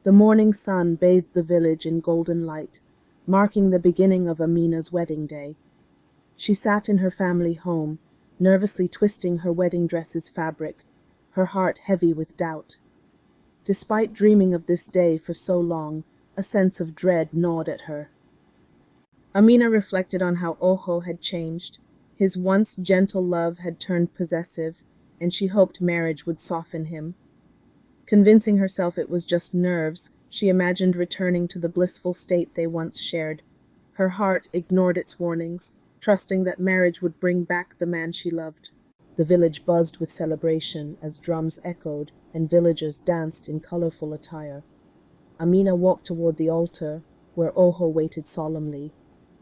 The morning sun bathed the village in golden light, marking the beginning of Amina's wedding day. She sat in her family home, nervously twisting her wedding dress's fabric, her heart heavy with doubt. Despite dreaming of this day for so long, a sense of dread gnawed at her. Amina reflected on how Ojo had changed. His once gentle love had turned possessive, and she hoped marriage would soften him. Convincing herself it was just nerves, she imagined returning to the blissful state they once shared. Her heart ignored its warnings, trusting that marriage would bring back the man she loved. The village buzzed with celebration as drums echoed and villagers danced in colorful attire. Amina walked toward the altar, where Ojo waited solemnly.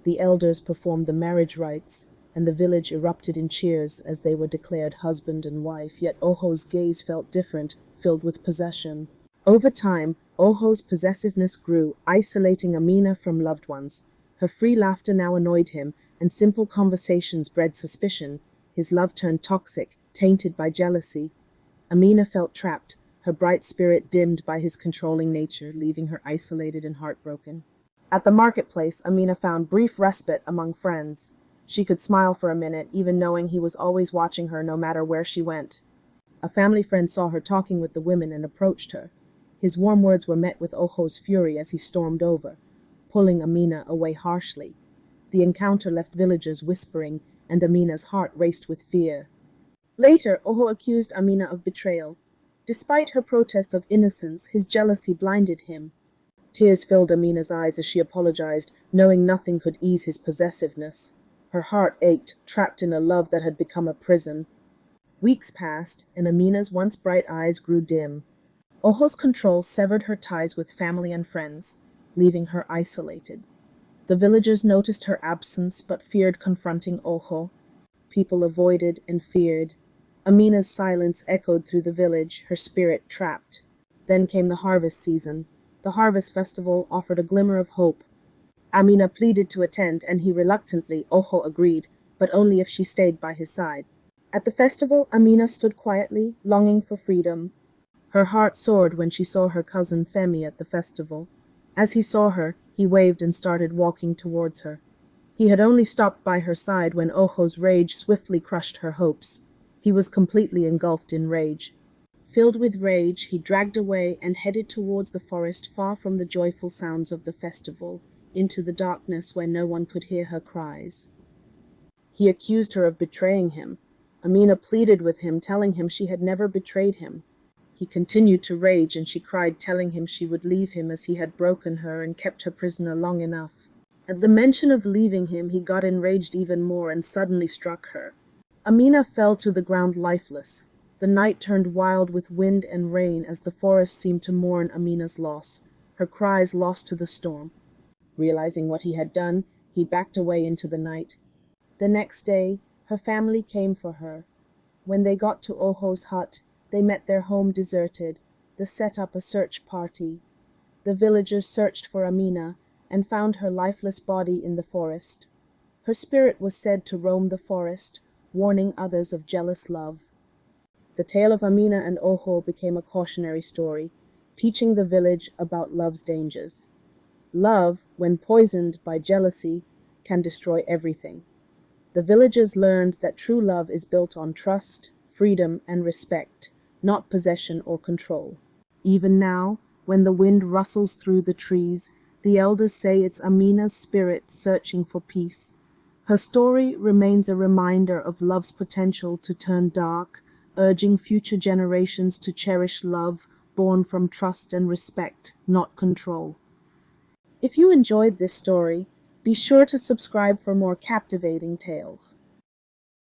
The elders performed the marriage rites, and the village erupted in cheers as they were declared husband and wife, yet Ojo's gaze felt different, filled with possession. Over time, Ojo's possessiveness grew, isolating Amina from loved ones. Her free laughter now annoyed him, and simple conversations bred suspicion. His love turned toxic, tainted by jealousy. Amina felt trapped, her bright spirit dimmed by his controlling nature, leaving her isolated and heartbroken. At the marketplace, Amina found brief respite among friends. She could smile for a minute, even knowing he was always watching her no matter where she went. A family friend saw her talking with the women and approached her. His warm words were met with Ojo's fury as he stormed over, pulling Amina away harshly. The encounter left villagers whispering, and Amina's heart raced with fear. Later, Ojo accused Amina of betrayal. Despite her protests of innocence, his jealousy blinded him. Tears filled Amina's eyes as she apologized, knowing nothing could ease his possessiveness. Her heart ached, trapped in a love that had become a prison. Weeks passed, and Amina's once bright eyes grew dim. Ojo's control severed her ties with family and friends, leaving her isolated. The villagers noticed her absence but feared confronting Ojo. People avoided and feared. Amina's silence echoed through the village, her spirit trapped. Then came the harvest season. The harvest festival offered a glimmer of hope. Amina pleaded to attend, and he reluctantly, Ojo agreed, but only if she stayed by his side. At the festival, Amina stood quietly, longing for freedom. Her heart soared when she saw her cousin Femi at the festival. As he saw her, he waved and started walking towards her. He had only stopped by her side when Ojo's rage swiftly crushed her hopes. He was completely engulfed in rage. Filled with rage, he dragged away and headed towards the forest far from the joyful sounds of the festival, into the darkness where no one could hear her cries. He accused her of betraying him. Amina pleaded with him, telling him she had never betrayed him. He continued to rage, and she cried, telling him she would leave him as he had broken her and kept her prisoner long enough. At the mention of leaving him, he got enraged even more and suddenly struck her. Amina fell to the ground lifeless. The night turned wild with wind and rain as the forest seemed to mourn Amina's loss, her cries lost to the storm. Realizing what he had done, he backed away into the night. The next day, her family came for her. When they got to Ojo's hut, they met their home deserted. They set up a search party. The villagers searched for Amina and found her lifeless body in the forest. Her spirit was said to roam the forest, warning others of jealous love. The tale of Amina and Ojo became a cautionary story, teaching the village about love's dangers. Love, when poisoned by jealousy, can destroy everything. The villagers learned that true love is built on trust, freedom, and respect, not possession or control. Even now, when the wind rustles through the trees, the elders say it's Amina's spirit searching for peace. Her story remains a reminder of love's potential to turn dark, urging future generations to cherish love born from trust and respect, not control. If you enjoyed this story, be sure to subscribe for more captivating tales.